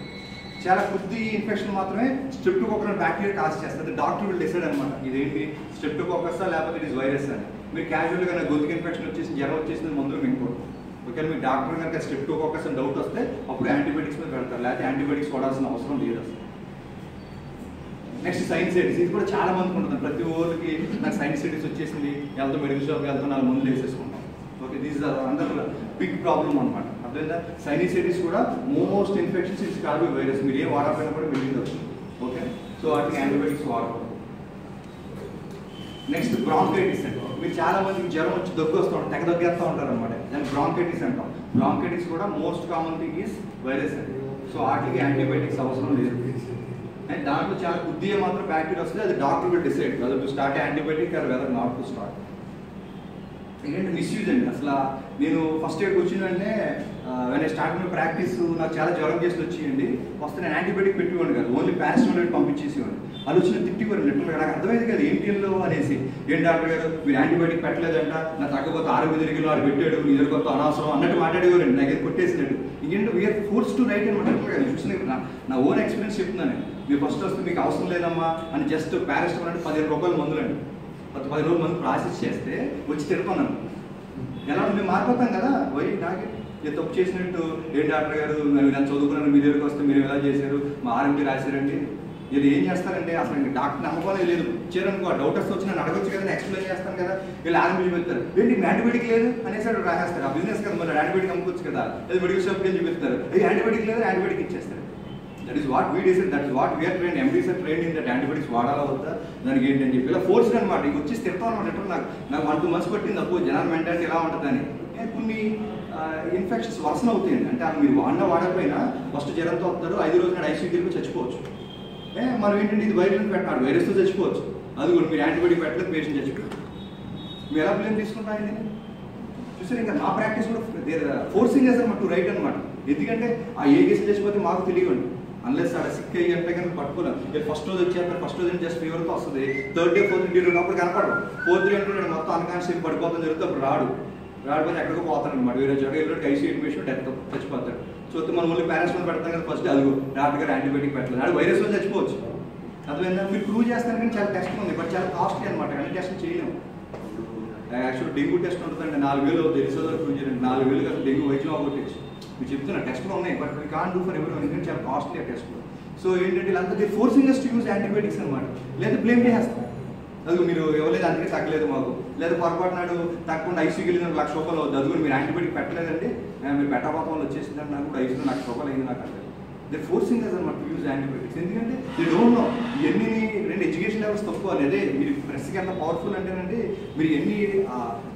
చాలా కొద్ది ఇన్ఫెక్షన్ మాత్రమే స్ట్రెప్టోకోకస్ బ్యాక్టీరియా కాజ్ చేస్తుంది. డాక్టర్ విల్ డిసైడ్ అనమాట, ఇదేంటి స్ట్రెప్టోకోకస్ లేకపోతే ఇట్ ఇస్ వైరస్ అని. మీరు క్యాజువల్గా గొంతుకి ఇన్ఫెక్షన్ వచ్చేసి జ్వరం వచ్చేసింది మందులు మింగకూడదు. ఓకే, మీ డాక్టర్ కనుక స్ట్రెప్టోకోకస్ అని డౌట్ వస్తే అప్పుడు యాంటీబయాటిక్స్ మీద పెడతారు, లేకపోతే యాంటీబయాటిక్స్ వాడాల్సిన అవసరం లేదు అసలు. Next sinusitis. ఇది కూడా చాలా మందికి ఉంటుంది. ప్రతి ఊరికి నాకు సైనసైటిస్ వచ్చేసింది, వెళ్తాం మెడికల్ షాప్కి వెళ్తాం, 4 మందులు వేసేసుకుంటాం. ఓకే, దిస్ ఇస్ అందరూ బిగ్ ప్రాబ్లమ్ అనమాట. అర్థమైందా? సైనసైటిస్ కూడా మోస్ట్ ఇన్ఫెక్షన్స్ ఇస్ కాదు వైరస్. మీరు ఏం వాడకపోయినా కూడా వెళ్ళింది వస్తుంది. ఓకే, సో వాటికి యాంటీబయాటిక్స్ వాడకూడదు. నెక్స్ట్ బ్రాంకైటిస్ అంటాం. మీరు చాలా మందికి జ్వరం వచ్చి దగ్గు వస్తూ ఉంటారు, తెగ దగ్గేస్తూ ఉంటారు అనమాట. దాన్ని బ్రాంకైటిస్ అంటాం. బ్రాంకైటిస్ కూడా most common thing is virus అండి. సో వాటికి యాంటీబయాటిక్స్ అవసరం లేదు. అండ్ దాంట్లో చాలా కొద్దిగా మాత్రం బ్యాక్టీరియా వస్తుంది, అది doctor will decide whether to start antibiotic or whether not to start. ఏంటంటే మిస్యూజ్ అండి. అసలు నేను ఫస్ట్ ఇయర్కి వచ్చిన వెంటనే నేను స్టార్ట్ మై ప్రాక్టీస్, నాకు చాలా జ్వరం కేసులు వచ్చేయండి. వస్తే నేను యాంటీబయాటిక్ పెట్టేవాడు కాదు, ఓన్లీ పారాసిటమాల్ పంపించేసేవాడు. వాళ్ళు వచ్చిన తిట్టివారు నెట్లో. నాకు అర్థమైంది కదా ఏంటిలో అనేసి. ఏం డాక్టర్ గారు మీరు యాంటీబయాటిక్ పెట్టలేదంట, నా తగ్గపోతే 6 వాడు పెట్టాడు, నీ దగ్గర కొత్త అనవసరం అన్నట్టు మాట్లాడేవారండి. నా దగ్గర కొట్టేసినట్టు. ఇంకేంటంటే వీఆర్ ఫోర్స్ టు రైట్ అనమాట. అట్లా కదా చూసిన నా ఓన్ ఎక్స్పీరియన్స్ చెప్తున్నాను. మీరు ఫస్ట్ వస్తే మీకు అవసరం లేదమ్మా అని జస్ట్ పారాసిటమాల్ అంటే 15 రూపాయల మందులండి. 10 రోజుల మందు ప్రాసెస్ చేస్తే వచ్చి తిరుపన్నాను. ఎలా మేము మారిపోతాం కదా, నాకే నేను తప్పు చేసినట్టు. ఏం డాక్టర్ గారు నేను చదువుకున్నాను, మీ దగ్గరికి వస్తే మీరు ఎలా చేశారు, మా ఆర్ఎంపీ రాశారండి. వీళ్ళు ఏం చేస్తారంటే అసలు ఇంకా డాక్టర్ నమ్మకం లేదు, ఇచ్చారనుకో డౌటర్స్ వచ్చి నన్ను అడగొచ్చు కదా, నేను ఎక్స్ప్లెయిన్ చేస్తాను కదా, వీళ్ళు ఆర్మీ చూపిస్తారు, ఏంటి యాంటీబయాటిక్ లేదు అనేసి రాసేస్తారు. ఆ బిజినెస్ కదా, మరి యాంటీబయాటిక్ అమ్ముకోవచ్చు కదా, లేదా మెడికల్ షాప్కి వెళ్ళి చూపిస్తారు, యాంటీబయాటిక్ లేదు, యాంటీబయాటిక్ ఇచ్చేస్తారు. That is what we decide, that is what we are train, MDs are train in that antibiotics వాడాలా వద్దా దానికి ఏంటి అని చెప్పి ఇలా ఫోర్స్ అనమాట. ఇంక వచ్చి తిడతాం అనమాట. ఎట్లా నాకు 1-2 months పట్టింది అప్పు జనాల మెంటాలిటీ ఎలా ఉంటుందని. కొన్ని ఇన్ఫెక్షన్స్ వర్సన్ అవుతాయండి. అంటే మీరు వాడకపోయినా ఫస్ట్ జ్వరంతో వస్తారు, 5 రోజులు ఐసీయూకి చచ్చిపోవచ్చు. మనం ఏంటంటే ఇది వైరల్ పెట్టాడు, వైరస్తో చచ్చిపోవచ్చు. అది కూడా మీరు యాంటీబయాటిక్ పెట్టలేదు, పేషెంట్ చచ్చిపోవచ్చు. మీరు ఎలా బ్లేమ్ తీసుకుంటారు? చూసారు, ఇంకా నా ప్రాక్టీస్ కూడా ఫోర్సింగ్ చేస్తారు టు రైట్ అనమాట. ఎందుకంటే ఆ ఏ కేసులు చచ్చిపోతే మాకు తెలియదు. అన్లెస్ అక్కడ సిక్ అయ్యి అంటే కనుక పట్టుకోలేం. ఫస్ట్ రోజు వచ్చేస్తారు, ఫస్ట్ రోజు జస్ట్ ఫీవర్తో వస్తుంది, 3rd day 4th day అప్పుడు కనపడదు. 4th day అంటే మొత్తం అన్కాన్షియస్ పడిపోతాం జరుగుతుంది. అప్పుడు రాడిపోతే ఎక్కడికో పోతాడు అనమాట. వేరే చోట వెళ్ళి ఐసీయూ అడ్మిషన్ డెత్ చచ్చిపోతాడు. సో మనం ఓన్లీ పారాసిటమాల్ పెడతాం కదా ఫస్ట్, అది డాక్టర్ గారు యాంటీబయాటిక్ పెట్టలేదు, అది వైరస్ వల్ల చచ్చిపోవచ్చు. అదేవిధంగా మీరు ప్రూవ్ చేస్తాను కానీ చాలా టెస్ట్ ఉంది, బట్ చాలా కాస్ట్లీ అనమాట. అన్ని టెస్ట్ చేయలేము. యాక్చువల్ డెంగ్యూ టెస్ట్ ఉంటుందండి, 4,000 తెలిసేదో ప్రూవ్ చేయండి. 4,000 కదా డెంగ్యూ వైద్యం అవ్వవచ్చు. మీరు చెప్తున్నా టెస్ట్లు ఉన్నాయి, but we can't do for every one, ఎందుకంటే చాలా కాస్ట్లీ ఆ టెస్ట్లు. సో ఏంటంటే వీళ్ళంతా ఫోర్సింగ్ టు యూజ్ యాంటీబయాటిక్స్ అనమాట. లేదా బ్లేమ్ చేస్తారు, అది మీరు ఇవ్వలేదు అందుకే తగ్గలేదు మాకు, లేదా పొరపాటు నాడు తగ్గకుండా ఐసీయూకి వెళ్ళిన 1,00,000 రూపాయలు అవుతుంది, అది కూడా మీరు యాంటీబయాటిక్ పెట్టలేదండి, మీరు పెట్టకపోవడం వచ్చేసిందంటే నాకు కూడా ఐసీయూలో 1,00,000 రూపాయలు అయింది నాకు అంటే. దే ఫోర్సింగ్ అనమాట టు యూజ్ యాంటీబయాటిక్స్. ఎందుకంటే దే డోంట్ నో ఎన్ని రెండు ఎడ్యుకేషన్ లెవెల్స్ తక్కువ. అదే మీరు ప్రెస్కి ఎంత పవర్ఫుల్ అంటేనండి, మీరు ఎన్ని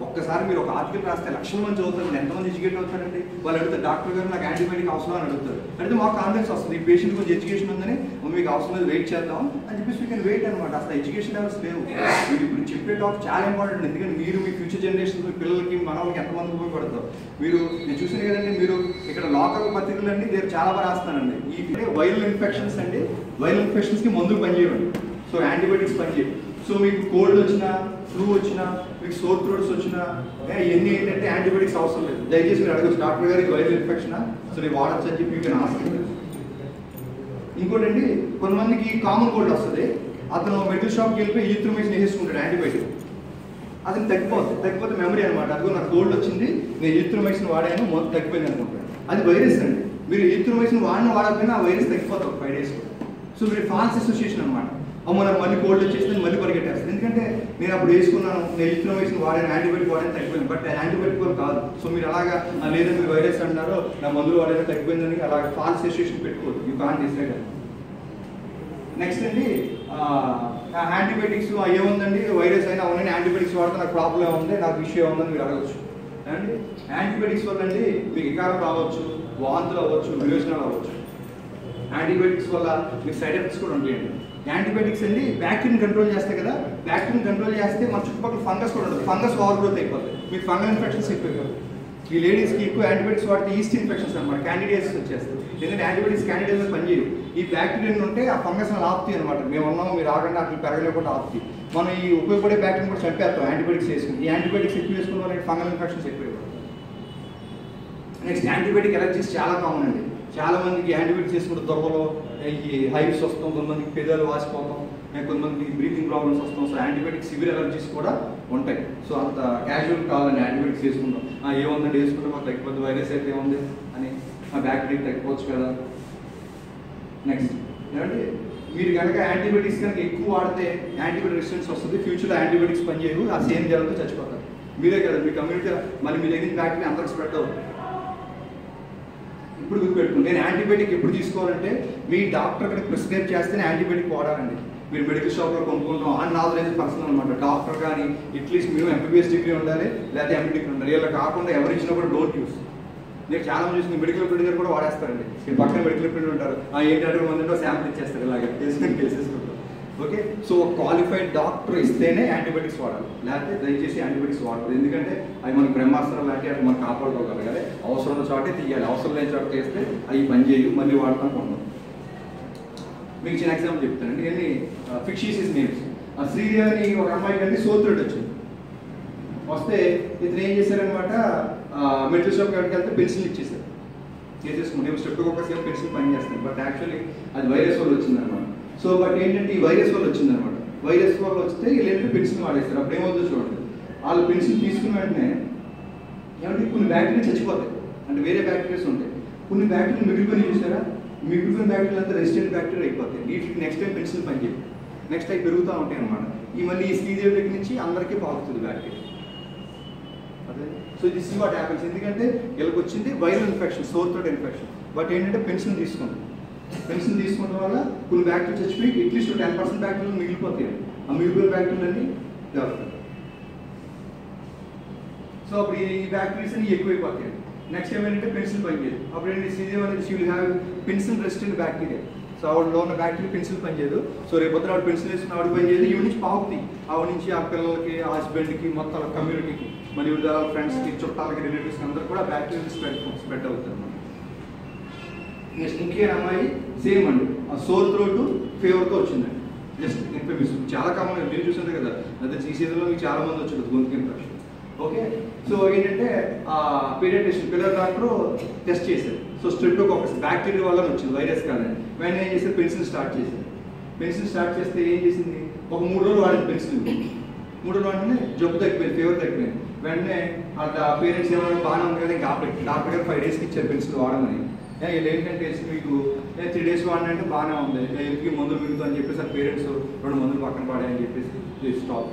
ఒక్కసారి మీరు ఒక ఆర్టికల్ రాస్తే 1,00,000 మంది చదువుతారు, ఎంతమంది ఎడ్యుకేట్ అవుతారండి. వాళ్ళు అడుగుతారు డాక్టర్ గారు నాకు యాంటీబయాటిక్ అవసరం అని అడుగుతారు. అంటే మాకు కాన్ఫిడెన్స్ వస్తుంది, ఈ పేషెంట్ కొంచెం ఎడ్యుకేషన్ ఉందని మీకు అవసరం లేదు, వెయిట్ చేద్దాం అని చెప్పేసి వీ కెన్ వెయిట్ అనమాట. అసలు ఎడ్యుకేషన్ లెవెల్స్ లేవు. మీరు ఇప్పుడు చెప్పే టాపిక్ చాలా ఇంపార్టెంట్, ఎందుకంటే మీరు మీ ఫ్యూచర్ జనరేషన్ మీ పిల్లలకి మనవాళ్ళకి ఎంతమంది ఉపయోగపడతారు. మీరు నేను చూసిన కదండి, మీరు ఇక్కడ లోకల్ పత్రికలు అండి నేను చాలా బాగా రాస్తానండి. ఈ వైరల్ ఇన్ఫెక్షన్స్ అండి, వైరల్ ఇన్ఫెక్షన్స్కి మందులు పనిచేయండి. సో యాంటీబయాటిక్స్ పనిచేయవు. సో మీకు కోల్డ్ వచ్చినా, ఫ్లూ వచ్చినా, మీకు సోర్ థ్రోట్స్ వచ్చినా ఇవన్నీ ఏంటంటే యాంటీబయాటిక్స్ అవసరం లేదు. దయచేసి మీరు అడగచ్చు డాక్టర్ గారు ఇది వైరల్ ఇన్ఫెక్షనా, సో నేను వాడచ్చు అని చెప్పి మీకు ఆస్తి. ఇంకోటండి, కొంతమందికి కామన్ కోల్డ్ వస్తుంది, అతను మెడికల్ షాప్కి వెళ్ళిపోయి ఈథ్రోమైసిన్ వేసేసుకుంటాడు యాంటీబయాటిక్, అది తగ్గిపోతే మెమరీ అనమాట. అదిగో నాకు కోల్డ్ వచ్చింది, నేను ఈథ్రోమైసిన్ వాడాను, మొత్తం తగ్గిపోయింది అనుకుంటాడు. అది వైరస్ అండి. మీరు ఈథ్రోమైసిన్ వాడకపోయినా ఆ వైరస్ తగ్గిపోతాం 5 days. సో మీరు ఫాల్స్ అసోసియేషన్ అనమాట. అమ్మో నాకు మళ్ళీ కోల్డ్ వచ్చేసింది, మళ్ళీ పరిగెట్టేస్తుంది. ఎందుకంటే నేను అప్పుడు వేసుకున్నాను, నేను ఈథ్రోమైసిన్ వాడాను, యాంటీబయాటిక్ వాడాను, తగ్గిపోయింది. బట్ యాంటీబయాటిక్ కూడా కాదు. సో మీరు అలాగా లేదా మీరు వైరస్ అంటున్నారో నా మందులు వాడారో తగ్గిపోయిందని అలాగే ఫాల్స్ అసోసియేషన్ పెట్టుకోవద్దు. You can't decide. నెక్స్ట్ అండి, యాంటీబయాటిక్స్ ఏముందండి, వైరస్ అయినా అవునండి, యాంటీబయాటిక్స్ వాడితే నాకు ప్రాబ్లం ఉంది, నాకు ఇష్యూ ఉందని మీరు అడగచ్చు అండి. యాంటీబయాటిక్స్ వల్ల అండి మీకు వికారం రావచ్చు, వాంతులు అవ్వచ్చు, విరోచనాలు అవ్వచ్చు. యాంటీబయాటిక్స్ వల్ల మీకు సైడ్ ఎఫెక్ట్స్ కూడా ఉంటాయండి. యాంటీబయాటిక్స్ అండి బ్యాక్టీరియన్ కంట్రోల్ చేస్తాయి కదా, బ్యాక్టీరియన్ కంట్రోల్ చేస్తే మన చుట్టుపక్కల ఫంగస్ కూడా ఉంటుంది, ఫంగస్ ఓవర్ గ్రోత్ అయిపోతుంది, మీకు ఫంగల్ ఇన్ఫెక్షన్స్ ఎక్కువ. ఈ లేడీస్కి ఎక్కువ యాంటీబయాటిక్స్ వాడితే ఈస్ట్ ఇన్ఫెక్షన్స్ అనమాట, క్యాండిడేట్స్ వచ్చేస్తాయి. ఎందుకంటే యాంటీబయాటిక్స్ క్యాండిడేట్స్ పనిచేయవు. ఈ బ్యాక్టీరియన్ ఉంటే ఆ ఫంగస్ ఆపుతాయి అనమాట. మేము ఉన్నాము, మీరు ఆగండి, అట్లా పెరగలేకుండా ఆపుతాయి. మనం ఈ ఉపయోగపడే బ్యాక్టీరియన్ కూడా చంపేస్తాం యాంటీబయాటిక్స్ వేసుకుని. ఈ యాంటీబయాటిక్స్ ఎక్కువ వేసుకున్న వాళ్ళకి ఫంగల్ ఇన్ఫెక్షన్స్ ఎక్కువ. నెక్స్ట్ యాంటీబయాటిక్ ఎలర్జీస్ చాలా కామన్ అండి. చాలా మందికి యాంటీబయాటిక్స్ వేసుకుంటే దొరకలో ఈ హైవ్స్ వస్తాం, కొంతమందికి పెదాలు వాసిపోతాం, కొంతమందికి బ్రీతింగ్ ప్రాబ్లమ్స్ వస్తాం. సో యాంటీబయాటిక్ సివియర్ ఎలర్జీస్ కూడా ఉంటాయి. సో అంత క్యాజువల్ కావాలని యాంటీబయాటిక్స్ వేసుకుంటాం. ఏముందండి వేసుకుంటే మాకు తగ్గిపోతుంది, వైరస్ అయితే ఏముంది అని, ఆ బ్యాక్టీరియా తగ్గిపోవచ్చు కదా. నెక్స్ట్ ఏమంటే మీరు కనుక యాంటీబయాటిక్స్ కనుక ఎక్కువ వాడితే యాంటీబయాటిక్ రెసిస్టెన్స్ వస్తుంది, ఫ్యూచర్లో యాంటీబయాటిక్స్ పనిచేయవు, ఆ సేమ్ జ్వరంతో చచ్చిపోతారు. మీరే కదా మీ కమ్యూనిటీ మళ్ళీ మీ దగ్గర బ్యాక్టీరియా అందరికి స్ప్రెడ్ అవుతుంది. ఇప్పుడు గుర్తుపెట్టుకోండి, నేను యాంటీబయాటిక్ ఎప్పుడు తీసుకోవాలంటే మీ డాక్టర్ అక్కడ ప్రిస్క్రైబ్ చేస్తేనే యాంటీబయాటిక్ వాడాలండి. మీరు మెడికల్ షాప్లో కొనుక్కుంటాం అని నాలెడ్జ్ పర్సనల్ అనమాట. డాక్టర్ కానీ అట్లీస్ట్ మేము ఎంబీబీఎస్ డిగ్రీ ఉండాలి, లేకపోతే ఎంబీ డిగ్రీ ఉండాలి. ఇలా కాకుండా ఎవరు ఇచ్చినా కూడా డోంట్ యూస్. నేను చాలా మంది చూసి మెడికల్ ప్రింటర్ కూడా వాడేస్తారండి. మీరు పక్కన మెడికల్ ప్రింటర్ ఉంటారు, ఏంటంటే మంది శాంపుల్ ఇచ్చేస్తారు, ఇలాగే కేసేసుకుంటారు. ఓకే, సో ఒక క్వాలిఫైడ్ డాక్టర్ ఇస్తేనే యాంటీబయాటిక్స్ వాడాలి, లేకపోతే దయచేసి యాంటీబయాటిక్స్ వాడదు. ఎందుకంటే అవి మనకి బ్రహ్మాస్త్రాలు లాంటివి, అవి మనం కాపాడుకోగలగాలి. అవసరం చోటే తీయాలి, అవసరం లేని చోట చేస్తే అవి పనిచేయు, మళ్ళీ వాడతాం కొంటాం. మీకు చిన్న ఎగ్జాంపుల్ చెప్తానండి. ఎన్ని ఫిక్షిషియస్ నేమ్స్. శ్రీదేవి అని ఒక అమ్మాయి కంటే సోత్రుడు వచ్చింది. వస్తే ఇతను ఏం చేశారనమాట, మెడికల్ షాప్కి వెళ్తే పెన్సిల్ ఇచ్చేసారు, చేసేసుకుంటే స్టెప్కి ఒకసారి పెన్సిల్ పని చేస్తాను. బట్ యాక్చువల్లీ అది వైరస్ వల్ల వచ్చిందనమాట. సో బట్ ఏంటంటే ఈ వైరస్ వల్ల వచ్చిందనమాట. వైరస్ వల్ల వస్తే వీళ్ళు పెన్సిల్ వాడేస్తారు. అప్పుడు ఏమవుతుందో చూడండి, వాళ్ళు పెన్సిల్ తీసుకున్న వెంటనే ఏమంటే కొన్ని బ్యాక్టీరియా చచ్చిపోతాయి, అంటే వేరే బ్యాక్టీరియాస్ ఉంటాయి, కొన్ని బ్యాక్టీరియా మిగిలిపోయి చూసారా మిగిలిపోయిన బ్యాక్టీరియా అంతా రెసిస్టెంట్ బ్యాక్టీరియా అయిపోతాయి. వీటికి నెక్స్ట్ టైం పెన్సిల్ పనిచేయదు. నెక్స్ట్ టైం పెరుగుతూ ఉంటాయి అనమాట. ఈ మళ్ళీ ఈ శ్రీదేవి దగ్గర నుంచి అందరికీ పాకుతుంది బ్యాక్టీరియా. అదే so this is what happens. ఎందుకంటే వీళ్ళకి వచ్చింది viral infection, sore throat infection. But ఏంటంటే పెన్సిల్ తీసుకోండి. పెన్సిల్ తీసుకోవడం వల్ల కొన్ని బ్యాక్టీరియా చచ్చిపోయి అట్లీస్ట్ 10% బ్యాక్టీరియా మిగిలిపోతాయి. ఆ మిగిలిపోయిన బ్యాక్టీరియాలన్నీ డెవలప్. సో అప్పుడు ఈ బ్యాక్టీరియాస్ అన్ని ఎక్కువైపోతాయి. నెక్స్ట్ ఏమైందంటే పెన్సిల్ పనిచేయదు. అప్పుడు ఏంటి శ్రీదేవి అనేది she will have penicillin resistant bacteria. So ఆవిడలో ఉన్న బ్యాక్టీరియా పెన్సిల్ పనిచేయదు. సో రేపు పొద్దున ఆవిడ పెన్సిల్ వేసుకుని ఆవిడ పనిచేయదు. ఈవిడ నుంచి పాకుతాయి. ఆవిడ నుంచి ఆ పిల్లలకి, ఆ హస్బెండ్కి, మొత్తం కమ్యూనిటీకి, మరి వివిధ ఫ్రెండ్స్కి, చుట్టాలకి, రిలేటివ్స్కి అందరూ కూడా బ్యాక్టీరియా స్ప్రెడ్ అవుతుంది. నెక్స్ట్ ఇంకేం అమ్మాయి సేమ్ అండి, ఆ సోర్ థ్రోట్ ఫీవర్తో వచ్చిందండి. జస్ట్ ఇన్ఫెక్షన్ చాలా కామన్. మీరు చూసారు కదా, అదే ఈ సీజన్లో మీకు చాలా మంది వచ్చారు గొంతు ఇన్ఫెక్షన్. ఓకే, సో ఏంటంటే ఆ పీడియాట్రిషియన్ పిల్లల డాక్టర్ టెస్ట్ చేశారు. సో స్ట్రెప్టోకాకస్ బ్యాక్టీరియా వల్ల వచ్చింది, వైరస్ కాదని. వెంటనే ఏం చేశారు, పెన్సిల్ స్టార్ట్ చేశారు. పెన్సిల్ స్టార్ట్ చేస్తే ఏం చేసింది, ఒక 3 రోజులు వాడింది పెన్సిల్. 3 రోజులు వాడినే జబ్బు తగ్గిపోయింది, ఫీవర్ తగ్గిపోయింది. వెంటనే అంత పేరెంట్స్ ఏమైనా బాగానే ఉంది కదా, ఇంకా డాక్టర్ గారు 5 డేస్కి ఇచ్చారు పెన్సిల్ వాడమని. వీళ్ళు ఏంటంటే మీకు 3 డేస్ వాడినంటే బాగానే ఉంది, వీళ్ళకి మందులు మిగులుతా అని చెప్పేసి ఆ పేరెంట్స్ 2 మందులు పక్కన పడాయని చెప్పేసి స్టాప్.